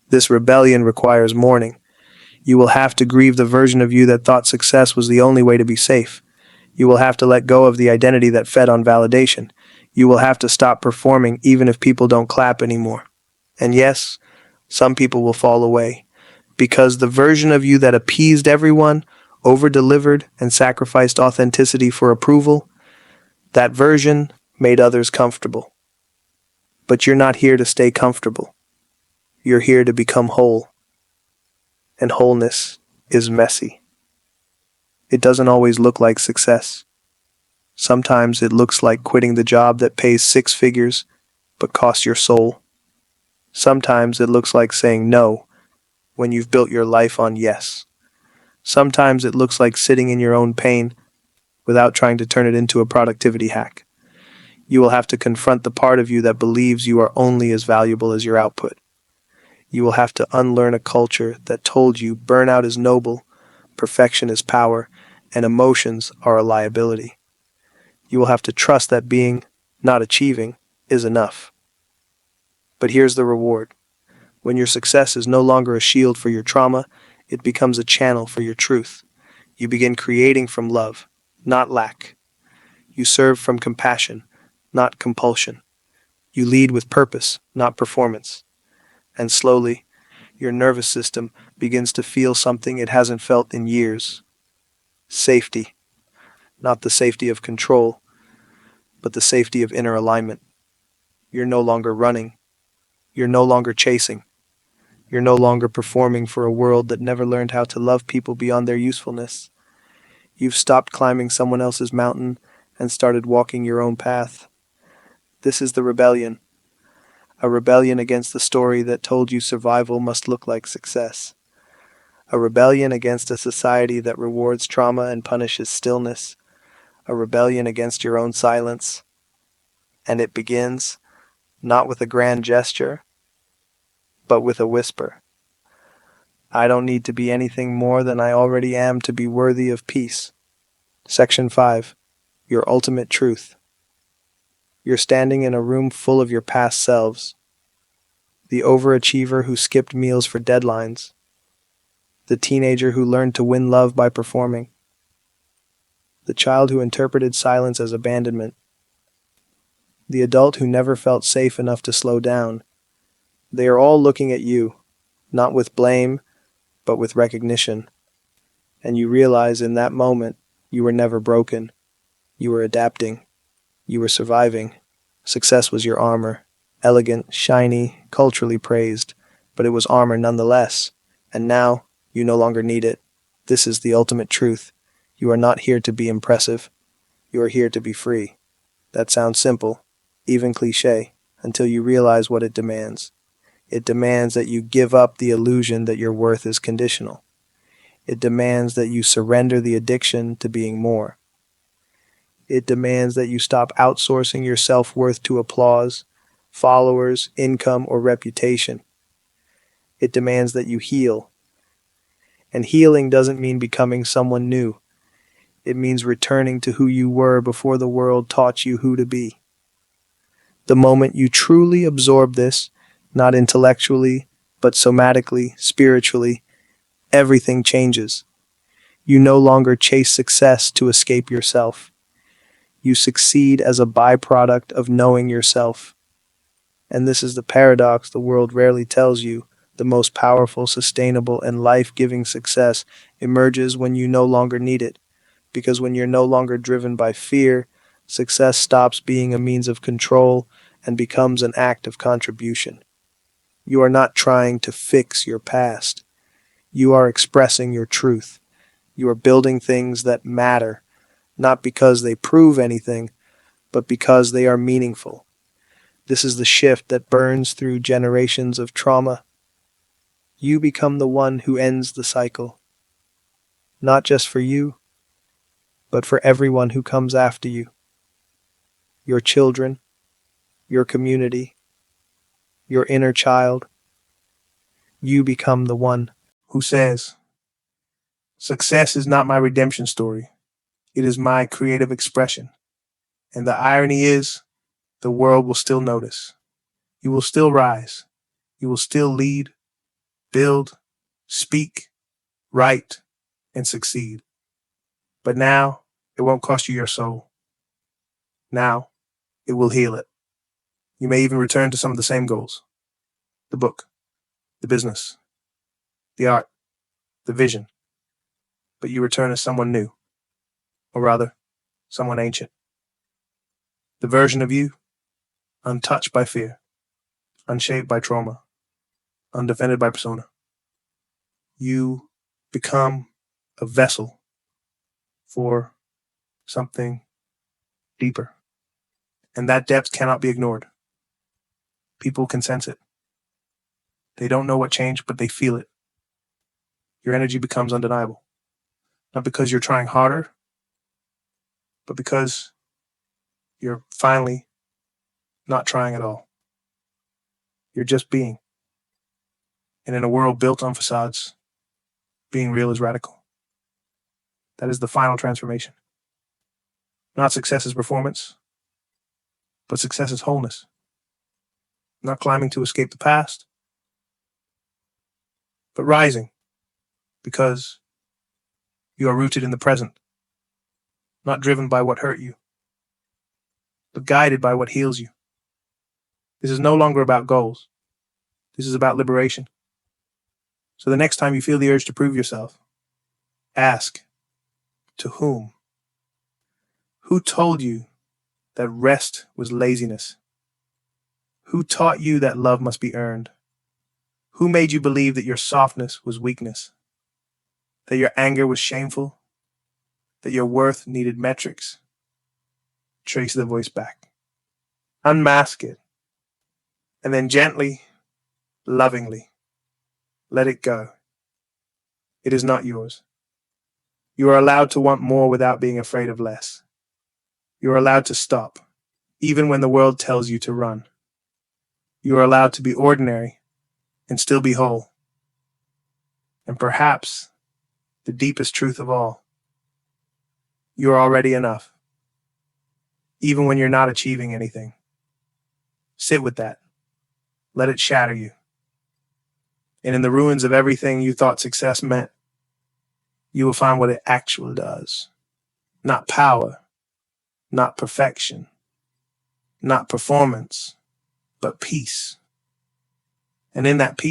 This rebellion requires mourning. You will have to grieve the version of you that thought success was the only way to be safe. You will have to let go of the identity that fed on validation. You will have to stop performing even if people don't clap anymore. And yes, some people will fall away, because the version of you that appeased everyone, over-delivered, and sacrificed authenticity for approval, that version made others comfortable. But you're not here to stay comfortable. You're here to become whole. And wholeness is messy. It doesn't always look like success. Sometimes it looks like quitting the job that pays 6 figures but costs your soul. Sometimes it looks like saying no when you've built your life on yes. Sometimes it looks like sitting in your own pain without trying to turn it into a productivity hack. You will have to confront the part of you that believes you are only as valuable as your output. You will have to unlearn a culture that told you burnout is noble, perfection is power, and emotions are a liability. You will have to trust that being, not achieving, is enough. But here's the reward. When your success is no longer a shield for your trauma, it becomes a channel for your truth. You begin creating from love, not lack. You serve from compassion, not compulsion. You lead with purpose, not performance. And slowly, your nervous system begins to feel something it hasn't felt in years. Safety. Not the safety of control, but the safety of inner alignment. You're no longer running. You're no longer chasing. You're no longer performing for a world that never learned how to love people beyond their usefulness. You've stopped climbing someone else's mountain and started walking your own path. This is the rebellion. A rebellion against the story that told you survival must look like success. A rebellion against a society that rewards trauma and punishes stillness. A rebellion against your own silence. And it begins, not with a grand gesture, but with a whisper. I don't need to be anything more than I already am to be worthy of peace. Section 5. Your ultimate truth. You're standing in a room full of your past selves. The overachiever who skipped meals for deadlines. The teenager who learned to win love by performing. The child who interpreted silence as abandonment. The adult who never felt safe enough to slow down. They are all looking at you, not with blame, but with recognition. And you realize in that moment, you were never broken. You were adapting. You were surviving. Success was your armor. Elegant, shiny, culturally praised, but it was armor nonetheless. And now, you no longer need it. This is the ultimate truth. You are not here to be impressive. You are here to be free. That sounds simple, even cliché, until you realize what it demands. It demands that you give up the illusion that your worth is conditional. It demands that you surrender the addiction to being more. It demands that you stop outsourcing your self-worth to applause, followers, income, or reputation. It demands that you heal. And healing doesn't mean becoming someone new. It means returning to who you were before the world taught you who to be. The moment you truly absorb this, not intellectually, but somatically, spiritually, everything changes. You no longer chase success to escape yourself. You succeed as a byproduct of knowing yourself. And this is the paradox the world rarely tells you. The most powerful, sustainable, and life-giving success emerges when you no longer need it. Because when you're no longer driven by fear, success stops being a means of control and becomes an act of contribution. You are not trying to fix your past. You are expressing your truth. You are building things that matter, not because they prove anything, but because they are meaningful. This is the shift that burns through generations of trauma. You become the one who ends the cycle. Not just for you, but for everyone who comes after you. Your children, your community, your inner child. You become the one who says, success is not my redemption story. It is my creative expression. And the irony is, the world will still notice. You will still rise. You will still lead, build, speak, write, and succeed. But now, it won't cost you your soul. Now, it will heal it. You may even return to some of the same goals: the book, the business, the art, the vision. But you return as someone new, or rather, someone ancient. The version of you, untouched by fear, unshaped by trauma, undefended by persona. You become a vessel for something deeper. And that depth cannot be ignored. People can sense it. They don't know what changed, but they feel it. Your energy becomes undeniable. Not because you're trying harder, but because you're finally not trying at all. You're just being. And in a world built on facades, being real is radical. That is the final transformation. Not success is performance, but success is wholeness. Not climbing to escape the past, but rising because you are rooted in the present, not driven by what hurt you, but guided by what heals you. This is no longer about goals. This is about liberation. So the next time you feel the urge to prove yourself, ask, to whom? Who told you that rest was laziness? Who taught you that love must be earned? Who made you believe that your softness was weakness? That your anger was shameful? That your worth needed metrics? Trace the voice back. Unmask it. And then gently, lovingly, let it go. It is not yours. You are allowed to want more without being afraid of less. You are allowed to stop, even when the world tells you to run. You are allowed to be ordinary and still be whole. And perhaps the deepest truth of all, you are already enough, even when you're not achieving anything. Sit with that. Let it shatter you. And in the ruins of everything you thought success meant, you will find what it actually does. Not power, not perfection, not performance, but peace. And in that peace,